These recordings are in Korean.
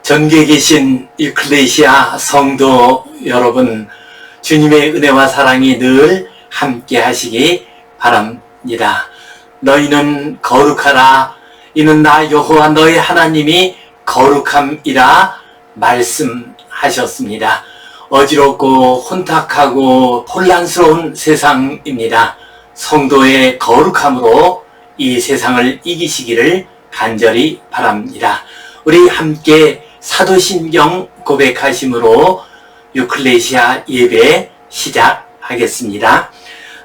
전국에 계신 유클레시아 성도 여러분, 주님의 은혜와 사랑이 늘 함께 하시기 바랍니다. 너희는 거룩하라. 이는 나 여호와 너희 하나님이 거룩함이라 말씀하셨습니다. 어지럽고 혼탁하고 혼란스러운 세상입니다. 성도의 거룩함으로 이 세상을 이기시기를 간절히 바랍니다. 우리 함께 사도신경 고백하심으로 유클레시아 예배 시작하겠습니다.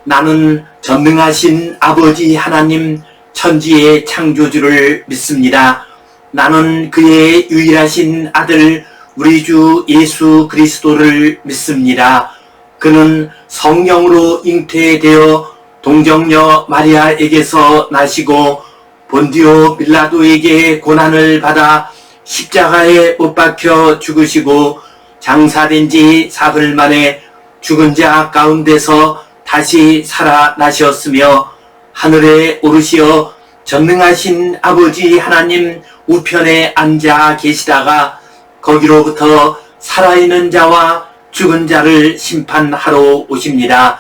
나는 전능하신 아버지 하나님 천지의 창조주를 믿습니다. 나는 그의 유일하신 아들 우리 주 예수 그리스도를 믿습니다. 그는 성령으로 잉태되어 동정녀 마리아에게서 나시고 본디오 빌라도에게 고난을 받아 십자가에 못 박혀 죽으시고 장사된 지 사흘 만에 죽은 자 가운데서 다시 살아나셨으며 하늘에 오르시어 전능하신 아버지 하나님 우편에 앉아 계시다가 거기로부터 살아있는 자와 죽은 자를 심판하러 오십니다.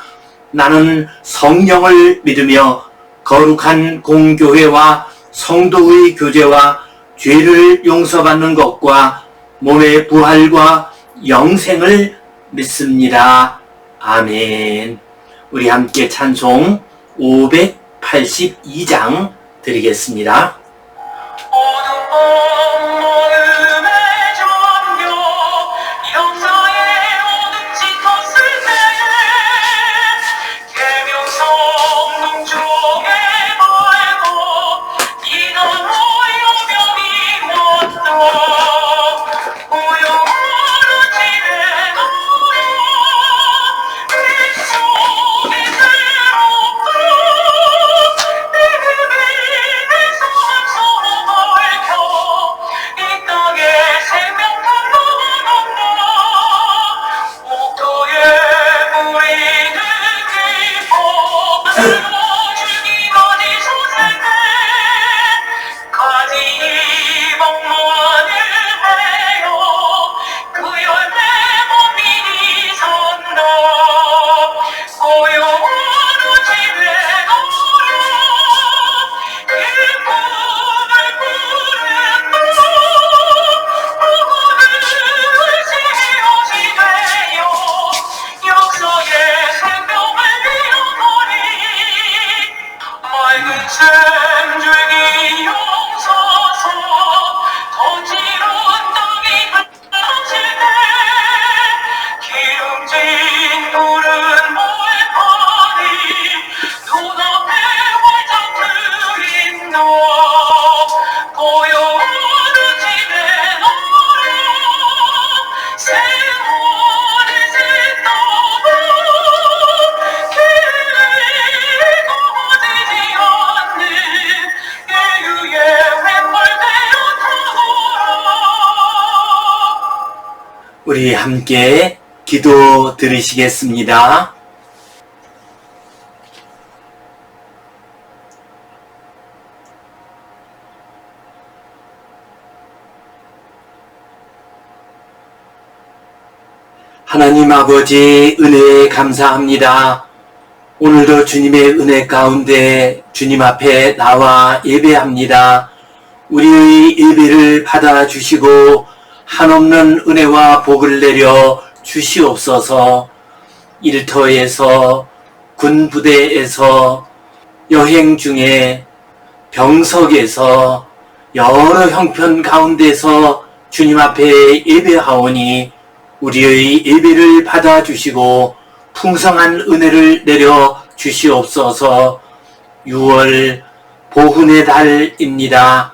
나는 성령을 믿으며 거룩한 공교회와 성도의 교제와 죄를 용서받는 것과 몸의 부활과 영생을 믿습니다. 아멘. 우리 함께 찬송 582장 드리겠습니다. 우리 함께 기도 드리시겠습니다. 하나님 아버지 은혜에 감사합니다. 오늘도 주님의 은혜 가운데 주님 앞에 나와 예배합니다. 우리의 예배를 받아주시고 한없는 은혜와 복을 내려 주시옵소서. 일터에서 군부대에서 여행 중에 병석에서 여러 형편 가운데서 주님 앞에 예배하오니 우리의 예배를 받아주시고 풍성한 은혜를 내려 주시옵소서. 6월 보훈의 달입니다.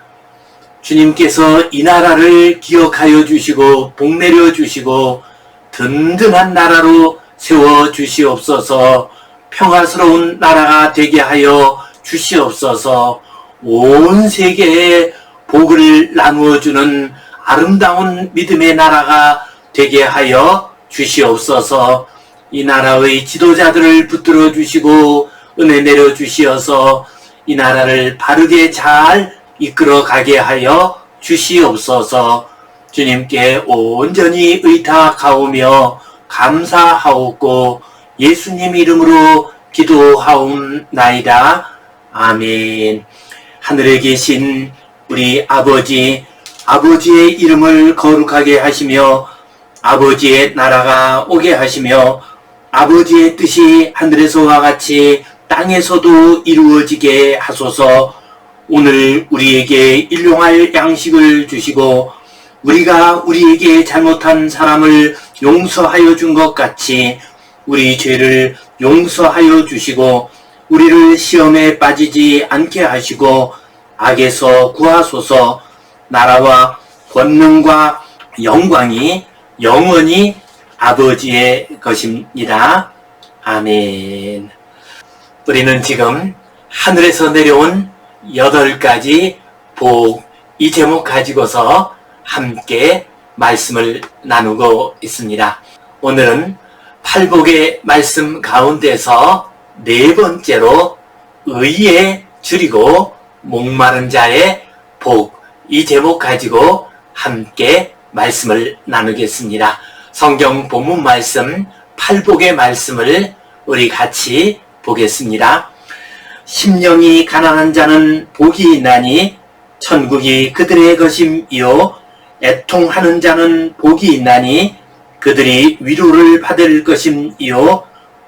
주님께서 이 나라를 기억하여 주시고 복 내려 주시고 든든한 나라로 세워 주시옵소서. 평화스러운 나라가 되게 하여 주시옵소서. 온 세계에 복을 나누어 주는 아름다운 믿음의 나라가 되게 하여 주시옵소서. 이 나라의 지도자들을 붙들어 주시고 은혜 내려 주시어서 이 나라를 바르게 잘 이끌어 가게 하여 주시옵소서. 주님께 온전히 의탁하오며 감사하옵고 예수님 이름으로 기도하옵나이다. 아멘. 하늘에 계신 우리 아버지, 아버지의 이름을 거룩하게 하시며 아버지의 나라가 오게 하시며 아버지의 뜻이 하늘에서와 같이 땅에서도 이루어지게 하소서. 오늘 우리에게 일용할 양식을 주시고 우리가 우리에게 잘못한 사람을 용서하여 준 것 같이 우리 죄를 용서하여 주시고 우리를 시험에 빠지지 않게 하시고 악에서 구하소서. 나라와 권능과 영광이 영원히 아버지의 것입니다. 아멘. 우리는 지금 하늘에서 내려온 8가지 복, 이 제목 가지고서 함께 말씀을 나누고 있습니다. 오늘은 팔복의 말씀 가운데서 4번째로 의에 줄이고 목마른 자의 복, 이 제목 가지고 함께 말씀을 나누겠습니다. 성경 본문 말씀 팔복의 말씀을 우리 같이 보겠습니다. 심령이 가난한 자는 복이 있나니 천국이 그들의 것임이요 애통하는 자는 복이 있나니 그들이 위로를 받을 것임이요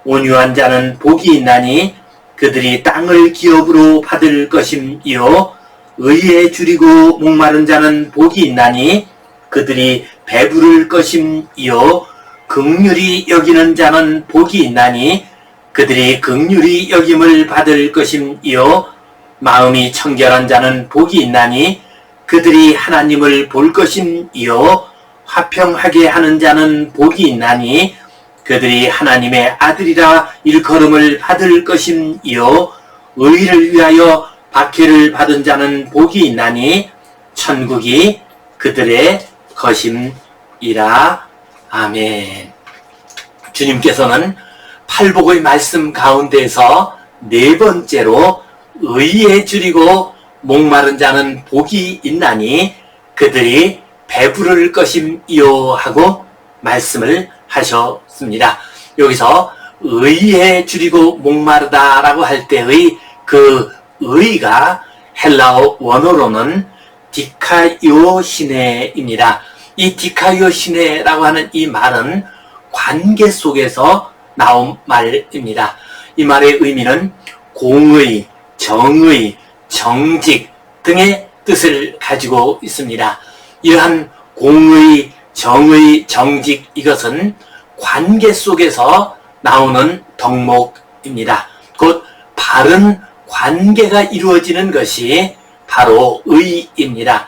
온유한 자는 복이 있나니 그들이 땅을 기업으로 받을 것임이요 의에 줄이고 목마른 자는 복이 있나니 그들이 배부를 것임이요 긍휼히 여기는 자는 복이 있나니 그들이 긍휼히 여김을 받을 것임이요 마음이 청결한 자는 복이 있나니 그들이 하나님을 볼 것임이요 화평하게 하는 자는 복이 있나니 그들이 하나님의 아들이라 일컬음을 받을 것임이요 의를 위하여 박해를 받은 자는 복이 있나니 천국이 그들의 것임이라. 아멘. 주님께서는 팔복의 말씀 가운데서 4번째로 의에 줄이고 목마른 자는 복이 있나니 그들이 배부를 것임이요 하고 말씀을 하셨습니다. 여기서 의에 줄이고 목마르다라고 할 때의 그 의가 헬라어 원어로는 디카이오시네입니다. 이 디카이오시네라고 하는 이 말은 관계 속에서 나온 말입니다. 이 말의 의미는 공의, 정의, 정직 등의 뜻을 가지고 있습니다. 이러한 공의, 정의, 정직, 이것은 관계 속에서 나오는 덕목입니다. 곧 바른 관계가 이루어지는 것이 바로 의입니다.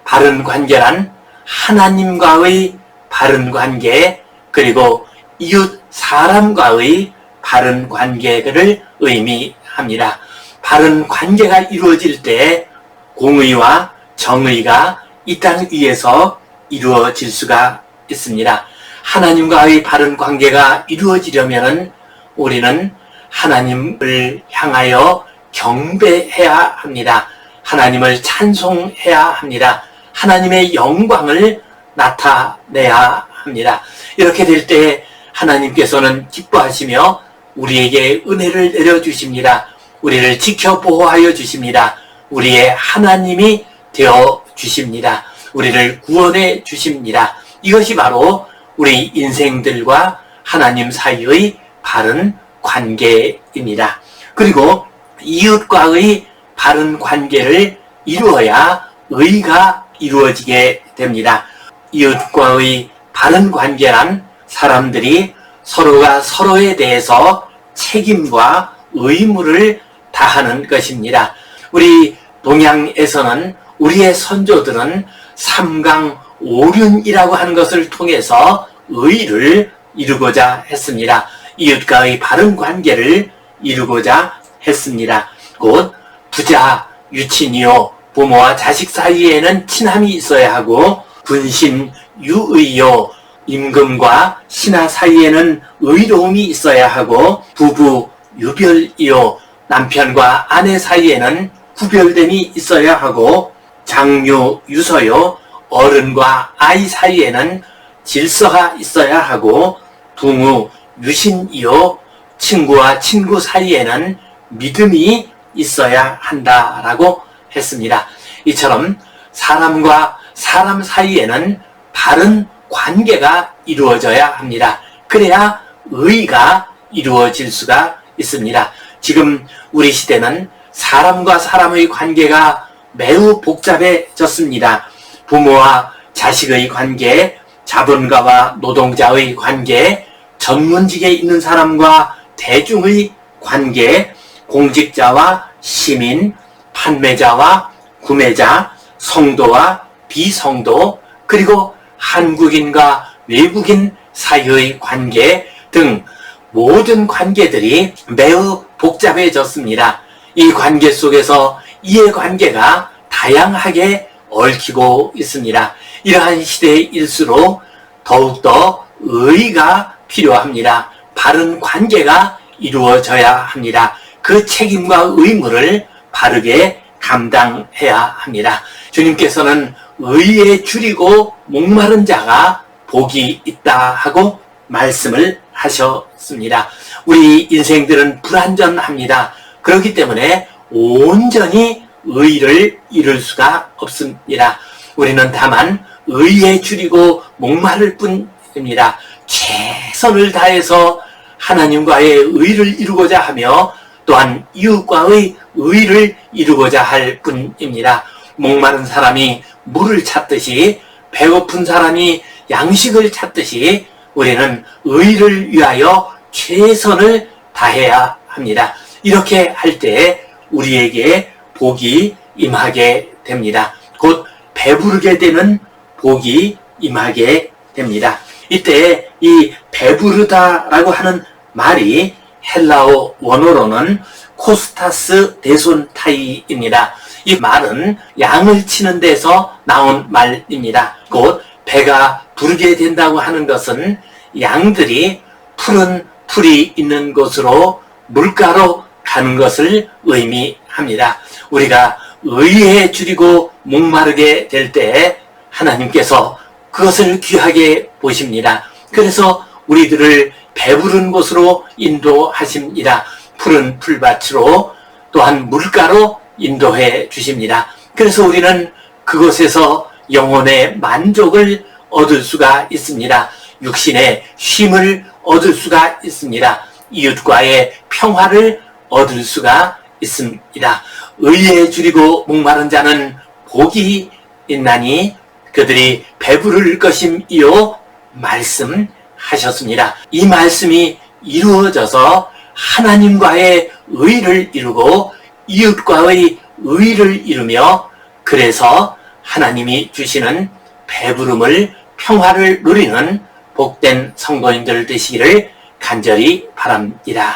바른 관계란 하나님과의 바른 관계, 그리고 이웃 사람과의 바른 관계를 의미합니다. 바른 관계가 이루어질 때 공의와 정의가 이 땅 위에서 이루어질 수가 있습니다. 하나님과의 바른 관계가 이루어지려면 우리는 하나님을 향하여 경배해야 합니다. 하나님을 찬송해야 합니다. 하나님의 영광을 나타내야 합니다. 이렇게 될 때 하나님께서는 기뻐하시며 우리에게 은혜를 내려주십니다. 우리를 지켜 보호하여 주십니다. 우리의 하나님이 되어 주십니다. 우리를 구원해 주십니다. 이것이 바로 우리 인생들과 하나님 사이의 바른 관계입니다. 그리고 이웃과의 바른 관계를 이루어야 의가 이루어지게 됩니다. 이웃과의 바른 관계란 사람들이 서로가 서로에 대해서 책임과 의무를 다하는 것입니다. 우리 동양에서는 우리의 선조들은 삼강오륜이라고 하는 것을 통해서 의를 이루고자 했습니다. 이웃과의 바른 관계를 이루고자 했습니다. 곧 부자, 유친이요, 부모와 자식 사이에는 친함이 있어야 하고 군신, 유의요, 임금과 신하 사이에는 의로움이 있어야 하고 부부, 유별이요, 남편과 아내 사이에는 구별됨이 있어야 하고 장유, 유서요, 어른과 아이 사이에는 질서가 있어야 하고 부모, 유신이요 친구와 친구 사이에는 믿음이 있어야 한다라고 했습니다. 이처럼 사람과 사람 사이에는 바른 관계가 이루어져야 합니다. 그래야 의가 이루어질 수가 있습니다. 지금 우리 시대는 사람과 사람의 관계가 매우 복잡해졌습니다. 부모와 자식의 관계, 자본가와 노동자의 관계, 전문직에 있는 사람과 대중의 관계, 공직자와 시민, 판매자와 구매자, 성도와 비성도, 그리고 한국인과 외국인 사이의 관계 등 모든 관계들이 매우 복잡해졌습니다. 이 관계 속에서 이해관계가 다양하게 얽히고 있습니다. 이러한 시대일수록 더욱더 의가 필요합니다. 바른 관계가 이루어져야 합니다. 그 책임과 의무를 바르게 감당해야 합니다. 주님께서는 의에 줄이고 목마른 자가 복이 있다 하고 말씀을 하셨습니다. 우리 인생들은 불완전합니다. 그렇기 때문에 온전히 의를 이룰 수가 없습니다. 우리는 다만 의에 줄이고 목마를 뿐입니다. 최선을 다해서 하나님과의 의를 이루고자 하며 또한 이웃과의 의를 이루고자 할 뿐입니다. 목마른 사람이 물을 찾듯이 배고픈 사람이 양식을 찾듯이 우리는 의를 위하여 최선을 다해야 합니다. 이렇게 할 때 우리에게 복이 임하게 됩니다. 곧 배부르게 되는 복이 임하게 됩니다. 이때 이 배부르다라고 하는 말이 헬라어 원어로는 코스타스 데손타이입니다. 이 말은 양을 치는 데서 나온 말입니다. 곧 배가 부르게 된다고 하는 것은 양들이 푸른 풀이 있는 곳으로 물가로 가는 것을 의미합니다. 우리가 의에 줄이고 목마르게 될 때 하나님께서 그것을 귀하게 보십니다. 그래서 우리들을 배부른 곳으로 인도하십니다. 푸른 풀밭으로 또한 물가로 인도해 주십니다. 그래서 우리는 그곳에서 영혼의 만족을 얻을 수가 있습니다. 육신의 쉼을 얻을 수가 있습니다. 이웃과의 평화를 얻을 수가 있습니다. 의에 줄이고 목마른 자는 복이 있나니 그들이 배부를 것임이요 말씀하셨습니다. 이 말씀이 이루어져서 하나님과의 의를 이루고 이웃과의 의를 이루며 그래서 하나님이 주시는 배부름을 평화를 누리는 복된 성도님들 되시기를 간절히 바랍니다.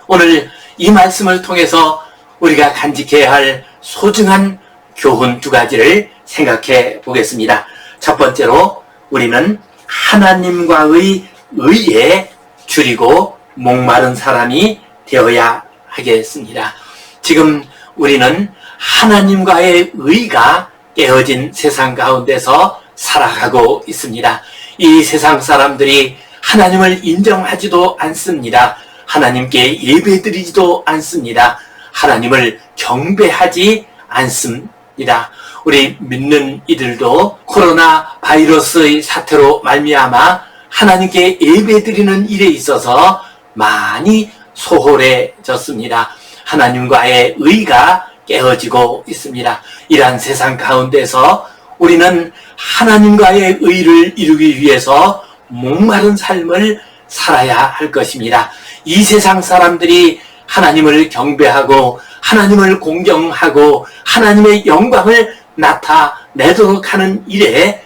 오늘 이 말씀을 통해서 우리가 간직해야 할 소중한 교훈 두 가지를 생각해 보겠습니다. 첫 번째로 우리는 하나님과의 의에 줄이고 목마른 사람이 되어야 하겠습니다. 지금 우리는 하나님과의 의가 깨어진 세상 가운데서 살아가고 있습니다. 이 세상 사람들이 하나님을 인정하지도 않습니다. 하나님께 예배드리지도 않습니다. 하나님을 경배하지 않습니다. 우리 믿는 이들도 코로나 바이러스의 사태로 말미암아 하나님께 예배드리는 일에 있어서 많이 소홀해졌습니다. 하나님과의 의가 깨어지고 있습니다. 이러한 세상 가운데서 우리는 하나님과의 의를 이루기 위해서 목마른 삶을 살아야 할 것입니다. 이 세상 사람들이 하나님을 경배하고 하나님을 공경하고 하나님의 영광을 나타내도록 하는 일에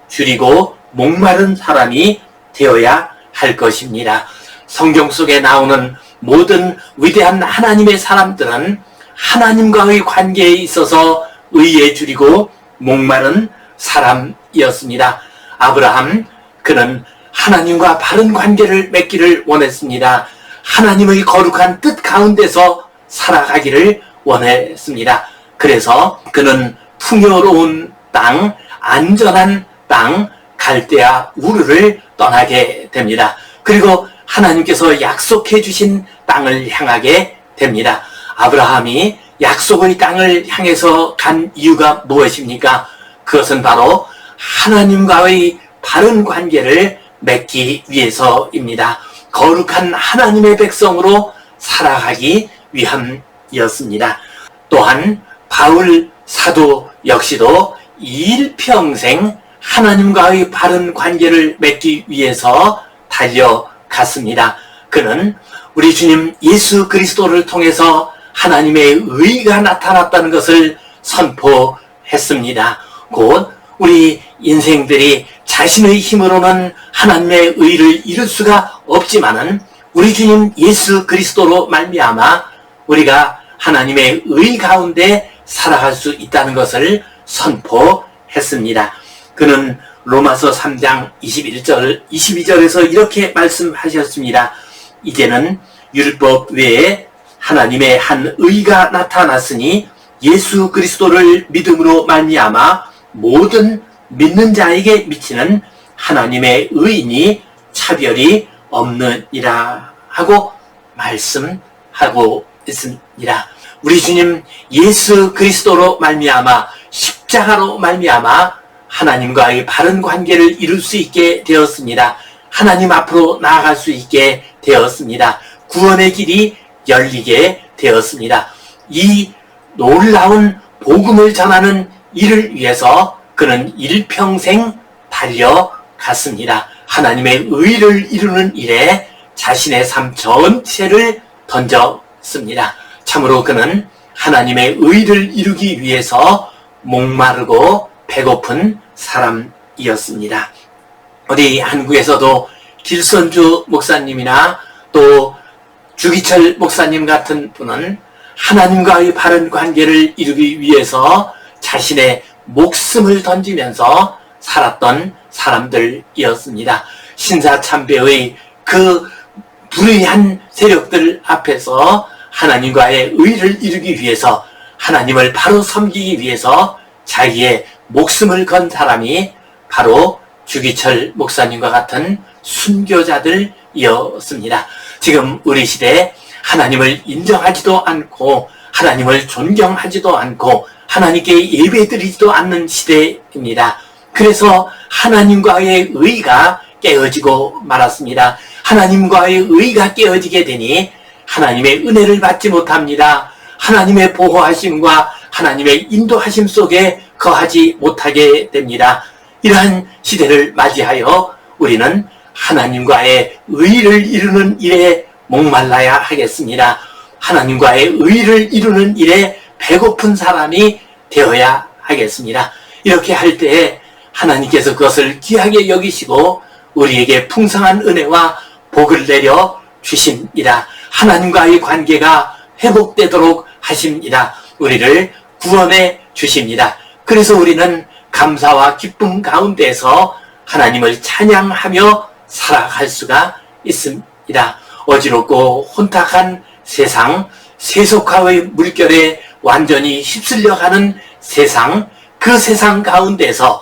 줄이고 목마른 사람이 되어야 할 것입니다. 성경 속에 나오는 모든 위대한 하나님의 사람들은 하나님과의 관계에 있어서 의에 줄이고 목마른 사람이었습니다. 아브라함, 그는 하나님과 바른 관계를 맺기를 원했습니다. 하나님의 거룩한 뜻 가운데서 살아가기를 원했습니다. 그래서 그는 풍요로운 땅 안전한 땅 갈대아 우르를 떠나게 됩니다. 그리고 하나님께서 약속해 주신 땅을 향하게 됩니다. 아브라함이 약속의 땅을 향해서 간 이유가 무엇입니까? 그것은 바로 하나님과의 바른 관계를 맺기 위해서입니다. 거룩한 하나님의 백성으로 살아가기 위함이었습니다. 또한 바울 사도 역시도 일평생 하나님과의 바른 관계를 맺기 위해서 달려갔습니다. 그는 우리 주님 예수 그리스도를 통해서 하나님의 의가 나타났다는 것을 선포했습니다. 곧 우리 인생들이 자신의 힘으로는 하나님의 의를 이룰 수가 없지만은 우리 주님 예수 그리스도로 말미암아 우리가 하나님의 의 가운데 살아갈 수 있다는 것을 선포했습니다. 그는 로마서 3장 22절에서 이렇게 말씀하셨습니다. 이제는 율법 외에 하나님의 한 의가 나타났으니 예수 그리스도를 믿음으로 말미암아 모든 믿는 자에게 미치는 하나님의 의인이 차별이 없느니라 하고 말씀하고 있습니다. 우리 주님 예수 그리스도로 말미암아 십자가로 말미암아 하나님과의 바른 관계를 이룰 수 있게 되었습니다. 하나님 앞으로 나아갈 수 있게 되었습니다. 구원의 길이 열리게 되었습니다. 이 놀라운 복음을 전하는 일을 위해서 그는 일평생 달려갔습니다. 하나님의 의를 이루는 일에 자신의 삶 전체를 던졌습니다. 참으로 그는 하나님의 의를 이루기 위해서 목마르고 배고픈 사람이었습니다. 우리 한국에서도 길선주 목사님이나 또 주기철 목사님 같은 분은 하나님과의 바른 관계를 이루기 위해서 자신의 목숨을 던지면서 살았던 사람들이었습니다. 신사참배의 그 불의한 세력들 앞에서 하나님과의 의를 이루기 위해서 하나님을 바로 섬기기 위해서 자기의 목숨을 건 사람이 바로 주기철 목사님과 같은 순교자들이었습니다. 지금 우리 시대에 하나님을 인정하지도 않고 하나님을 존경하지도 않고 하나님께 예배드리지도 않는 시대입니다. 그래서 하나님과의 의가 깨어지고 말았습니다. 하나님과의 의가 깨어지게 되니 하나님의 은혜를 받지 못합니다. 하나님의 보호하심과 하나님의 인도하심 속에 거하지 못하게 됩니다. 이러한 시대를 맞이하여 우리는 하나님과의 의를 이루는 일에 목말라야 하겠습니다. 하나님과의 의를 이루는 일에 배고픈 사람이 되어야 하겠습니다. 이렇게 할 때에 하나님께서 그것을 귀하게 여기시고 우리에게 풍성한 은혜와 복을 내려 주십니다. 하나님과의 관계가 회복되도록 하십니다. 우리를 구원해 주십니다. 그래서 우리는 감사와 기쁨 가운데서 하나님을 찬양하며 살아갈 수가 있습니다. 어지럽고 혼탁한 세상, 세속화의 물결에 완전히 휩쓸려가는 세상, 그 세상 가운데서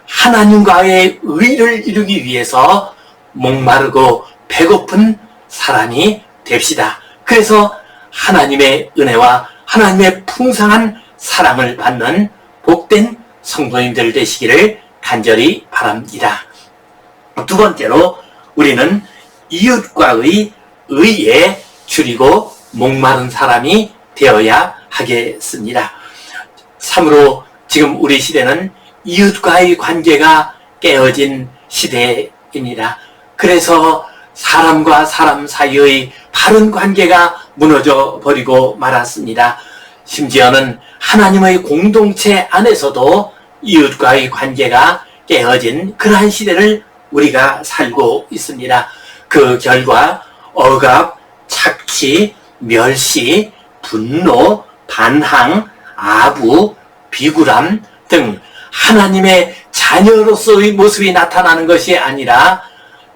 하나님과의 의를 이루기 위해서 목마르고 배고픈 사람이 됩시다. 그래서 하나님의 은혜와 하나님의 풍성한 사랑을 받는 복된 성도님들 되시기를 간절히 바랍니다. 두 번째로 우리는 이웃과의 의에 줄이고 목마른 사람이 되어야 하겠습니다. 참으로 지금 우리 시대는 이웃과의 관계가 깨어진 시대입니다. 그래서 사람과 사람 사이의 바른 관계가 무너져 버리고 말았습니다. 심지어는 하나님의 공동체 안에서도 이웃과의 관계가 깨어진 그러한 시대를 우리가 살고 있습니다. 그 결과 억압, 착취, 멸시, 분노, 반항, 아부, 비굴함 등 하나님의 자녀로서의 모습이 나타나는 것이 아니라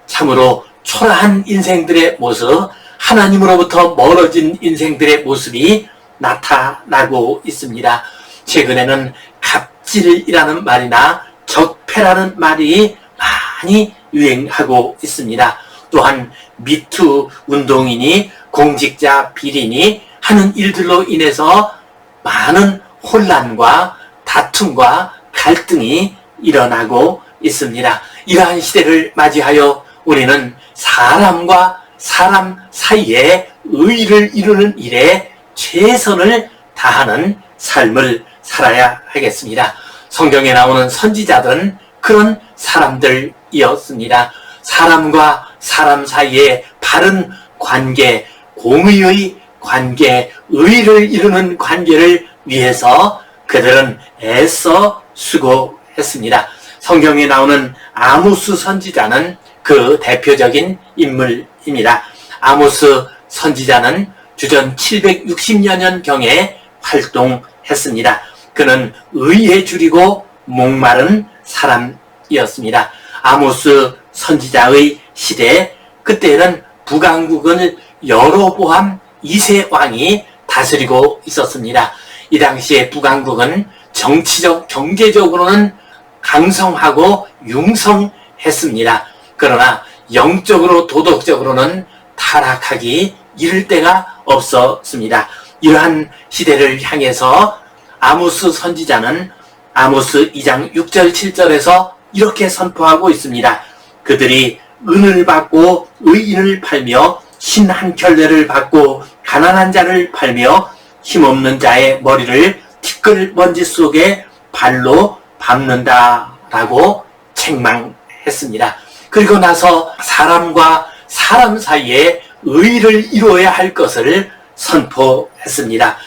참으로 초라한 인생들의 모습, 하나님으로부터 멀어진 인생들의 모습이 나타나고 있습니다. 최근에는 갑질이라는 말이나 적폐라는 말이 많이 유행하고 있습니다. 또한 미투 운동이니 공직자 비리니 하는 일들로 인해서 많은 혼란과 다툼과 갈등이 일어나고 있습니다. 이러한 시대를 맞이하여 우리는 사람과 사람 사이에 의를 이루는 일에 최선을 다하는 삶을 살아야 하겠습니다. 성경에 나오는 선지자들은 그런 사람들이었습니다. 사람과 사람 사이에 바른 관계, 공의의 관계, 의를 이루는 관계를 위해서 그들은 애써 수고했습니다. 성경에 나오는 아모스 선지자는 그 대표적인 인물입니다. 아모스 선지자는 주전 760여 년경에 활동했습니다. 그는 의에 줄이고 목마른 사람이었습니다. 아모스 선지자의 시대, 그때는 북왕국을 여로보암 2세 왕이 다스리고 있었습니다. 이 당시에 북왕국은 정치적, 경제적으로는 강성하고 융성했습니다. 그러나 영적으로, 도덕적으로는 타락하기 이를 데가 없었습니다. 이러한 시대를 향해서 아모스 선지자는 아모스 2장 6절 7절에서 이렇게 선포하고 있습니다. 그들이 은을 받고 의인을 팔며 신 한 켤레를 받고 가난한 자를 팔며 힘없는 자의 머리를 티끌 먼지 속에 발로 밟는다라고 책망했습니다. 그리고 나서 사람과 사람 사이에 의를 이루어야 할 것을 선포했습니다.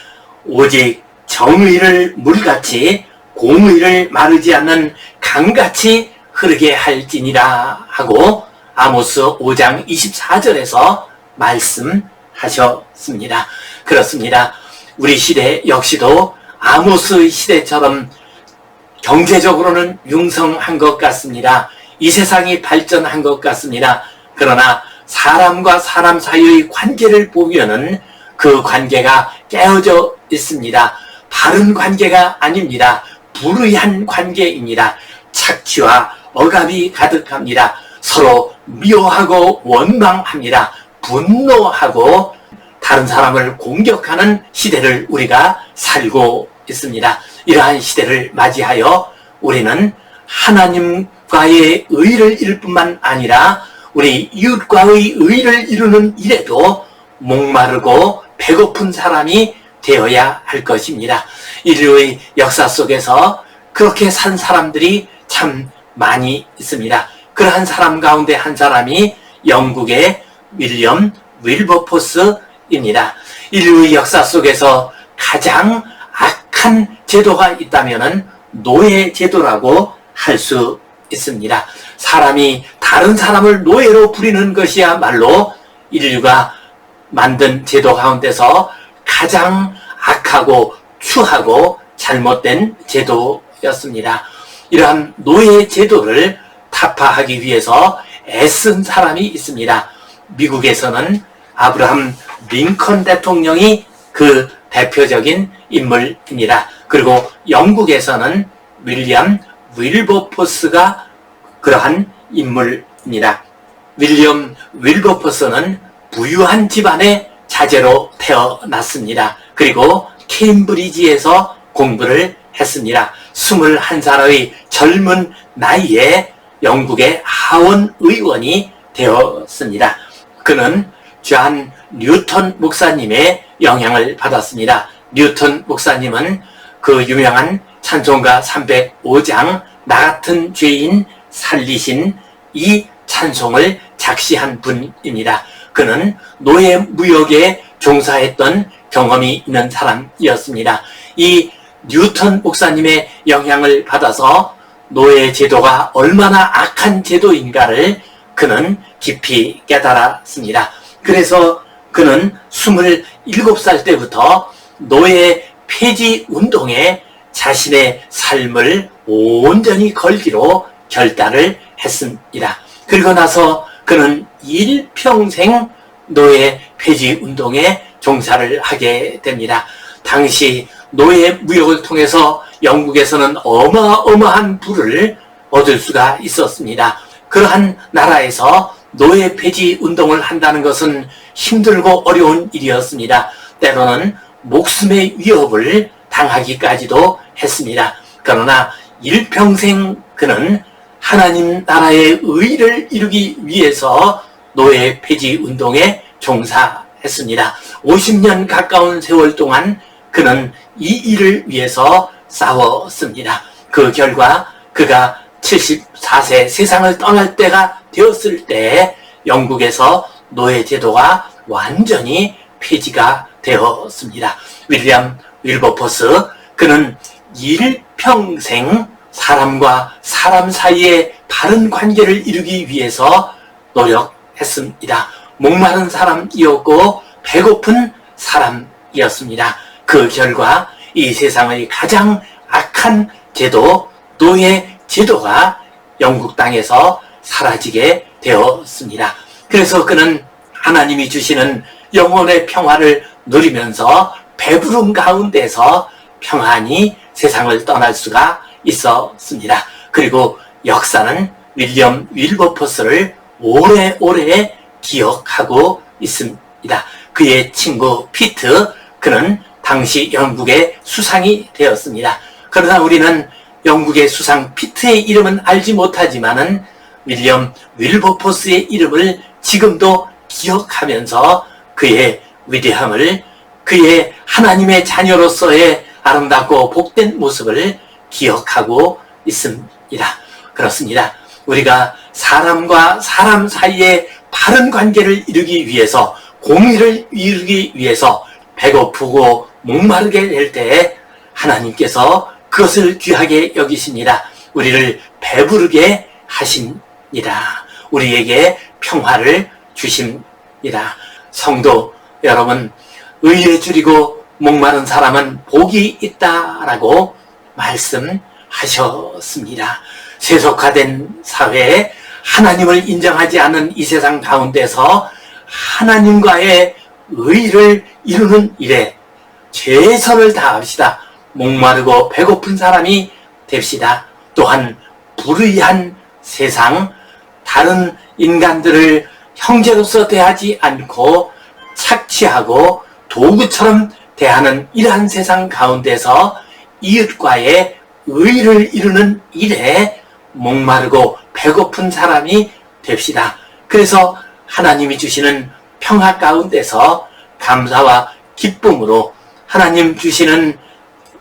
오직 정의를 물같이 공의를 마르지 않는 강같이 흐르게 할지니라 하고 아모스 5장 24절에서 말씀하셨습니다. 그렇습니다. 우리 시대 역시도 아모스 시대처럼 경제적으로는 융성한 것 같습니다. 이 세상이 발전한 것 같습니다. 그러나 사람과 사람 사이의 관계를 보면은 그 관계가 깨어져 있습니다. 바른 관계가 아닙니다. 불의한 관계입니다. 착취와 억압이 가득합니다. 서로 미워하고 원망합니다. 분노하고 다른 사람을 공격하는 시대를 우리가 살고 있습니다. 이러한 시대를 맞이하여 우리는 하나님과의 의를 이룰 뿐만 아니라 우리 이웃과의 의를 이루는 일에도 목마르고 배고픈 사람이 되어야 할 것입니다. 인류의 역사 속에서 그렇게 산 사람들이 참 많이 있습니다. 그러한 사람 가운데 한 사람이 영국의 윌리엄 윌버포스입니다. 인류의 역사 속에서 가장 악한 제도가 있다면 노예 제도라고 할 수 있습니다. 사람이 다른 사람을 노예로 부리는 것이야말로 인류가 만든 제도 가운데서 가장 악하고 추하고 잘못된 제도였습니다. 이러한 노예 제도를 타파하기 위해서 애쓴 사람이 있습니다. 미국에서는 아브라함 링컨 대통령이 그 대표적인 인물입니다. 그리고 영국에서는 윌리엄 윌버포스가 그러한 인물입니다. 윌리엄 윌버포스는 부유한 집안의 자제로 태어났습니다. 그리고 케임브리지에서 공부를 했습니다. 21살의 젊은 나이에 영국의 하원 의원이 되었습니다. 그는 존 뉴턴 목사님의 영향을 받았습니다. 뉴턴 목사님은 그 유명한 찬송가 305장 나 같은 죄인 살리신 이 찬송을 작시한 분입니다. 그는 노예 무역에 종사했던 경험이 있는 사람이었습니다. 이 뉴턴 목사님의 영향을 받아서 노예 제도가 얼마나 악한 제도인가를 그는 깊이 깨달았습니다. 그래서 그는 27살 때부터 노예 폐지 운동에 자신의 삶을 온전히 걸기로 결단을 했습니다. 그리고 나서 그는 일평생 노예 폐지 운동에 종사를 하게 됩니다. 당시 노예 무역을 통해서 영국에서는 어마어마한 부를 얻을 수가 있었습니다. 그러한 나라에서 노예 폐지 운동을 한다는 것은 힘들고 어려운 일이었습니다. 때로는 목숨의 위협을 당하기까지도 했습니다. 그러나 일평생 그는 하나님 나라의 의를 이루기 위해서 노예 폐지 운동에 종사했습니다. 50년 가까운 세월 동안 그는 이 일을 위해서 싸웠습니다. 그 결과 그가 74세 세상을 떠날 때가 되었을 때 영국에서 노예 제도가 완전히 폐지가 되었습니다. 윌리엄 윌버포스, 그는 일평생 사람과 사람 사이의 바른 관계를 이루기 위해서 노력했습니다. 목마른 사람이었고 배고픈 사람이었습니다. 그 결과 이 세상의 가장 악한 제도, 노예 제도가 영국 땅에서 사라지게 되었습니다. 그래서 그는 하나님이 주시는 영혼의 평화를 누리면서 배부름 가운데서 평안히 세상을 떠날 수가 있었습니다. 그리고 역사는 윌리엄 윌버포스를 오래오래 기억하고 있습니다. 그의 친구 피트, 그는 당시 영국의 수상이 되었습니다. 그러나 우리는 영국의 수상 피트의 이름은 알지 못하지만은 윌리엄 윌버포스의 이름을 지금도 기억하면서 그의 위대함을, 그의 하나님의 자녀로서의 아름답고 복된 모습을 기억하고 있습니다. 그렇습니다. 우리가 사람과 사람 사이에 바른 관계를 이루기 위해서, 공의를 이루기 위해서 배고프고 목마르게 될 때에 하나님께서 그것을 귀하게 여기십니다. 우리를 배부르게 하십니다. 우리에게 평화를 주십니다. 성도 여러분, 의에 줄이고 목마른 사람은 복이 있다라고 말씀하셨습니다. 세속화된 사회에 하나님을 인정하지 않는 이 세상 가운데서 하나님과의 의를 이루는 일에 최선을 다합시다. 목마르고 배고픈 사람이 됩시다. 또한 불의한 세상, 다른 인간들을 형제로서 대하지 않고 착취하고 도구처럼 대하는 이러한 세상 가운데서 이웃과의 의를 이루는 일에 목마르고 배고픈 사람이 됩시다. 그래서 하나님이 주시는 평화 가운데서 감사와 기쁨으로 하나님 주시는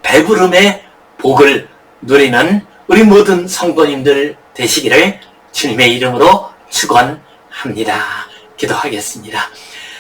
배부름의 복을 누리는 우리 모든 성도님들 되시기를 주님의 이름으로 축원합니다. 기도하겠습니다.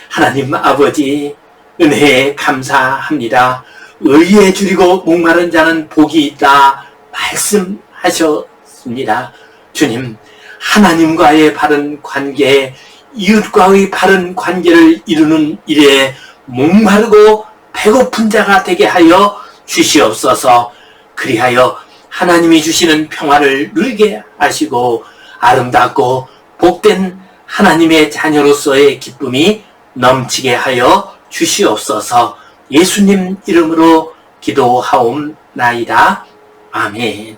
하나님 아버지, 은혜에 감사합니다. 의에 줄이고 목마른 자는 복이 있다 말씀하셨습니다. 주님, 하나님과의 바른 관계, 이웃과의 바른 관계를 이루는 일에 목마르고 배고픈 자가 되게 하여 주시옵소서. 그리하여 하나님이 주시는 평화를 누리게 하시고 아름답고 복된 하나님의 자녀로서의 기쁨이 넘치게 하여 주시옵소서. 예수님 이름으로 기도하옵나이다. 아멘.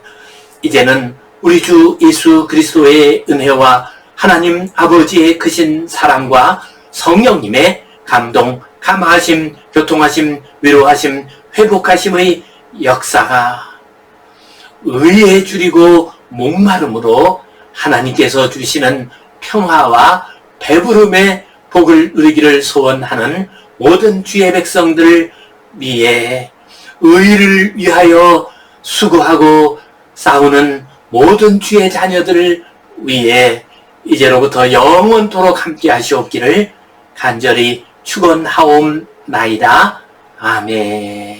이제는 우리 주 예수 그리스도의 은혜와 하나님 아버지의 크신 사랑과 성령님의 감동, 감화하심, 교통하심, 위로하심, 회복하심의 역사가 의에 줄이고 목마름으로 하나님께서 주시는 평화와 배부름의 복을 누리기를 소원하는 모든 주의 백성들 위에, 의를 위하여 수고하고 싸우는 모든 주의 자녀들 위에 이제로부터 영원토록 함께 하시옵기를 간절히 축원하옵나이다. 아멘.